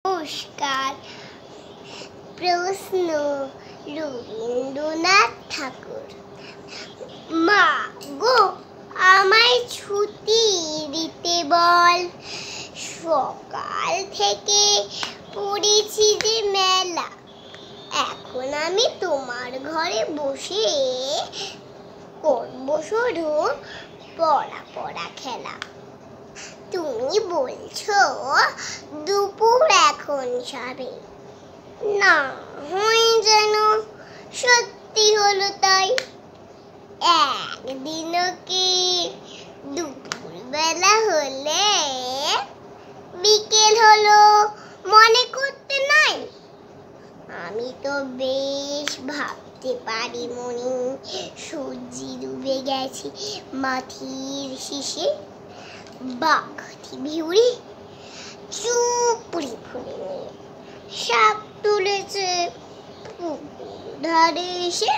নমস্কার। প্রশ্ন রবীন্দ্রনাথ ঠাকুর। মা গো, আমায় ছুটি দিতে বল, সকাল থেকে পড়েছি যে মেলা। এখন আমি তোমার ঘরে বসে করবো শুধু পড়া পড়া খেলা। তুমি বলছো দুপুর এখন সবে, না হয় যেন সত্যি হলো তাই। একদিনও কি দুপুর বেলা হলে বিকেল হলো মনে করতে নাই? আমি তো বেশ ভাবতে পারি মনি, সূর্যি ডুবে গেছে মাটির শীষে। বাঘটি ভিউরি চুপড়ি ফুলে নিয়ে শাক তুলেছে পুকুর ধারে এসে।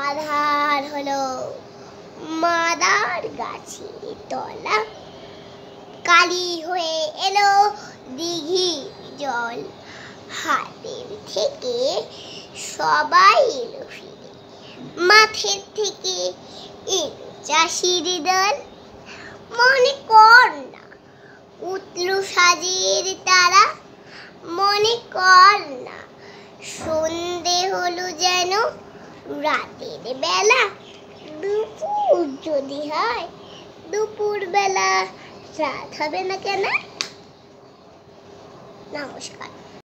আধার হলো মাদার গাছের তলা, কালি হয়ে এলো দিঘি জল। হাতের থেকে সবাই এলো ফিরে, মাঠের থেকে এলো চাষির দল। মনে কর না উঠল সাজের তারা, মনে কর না সন্ধে হলো যেন রাতের বেলা। দুপুর যদি হয় দুপুর বেলা রাত হবে না কেন? নমস্কার।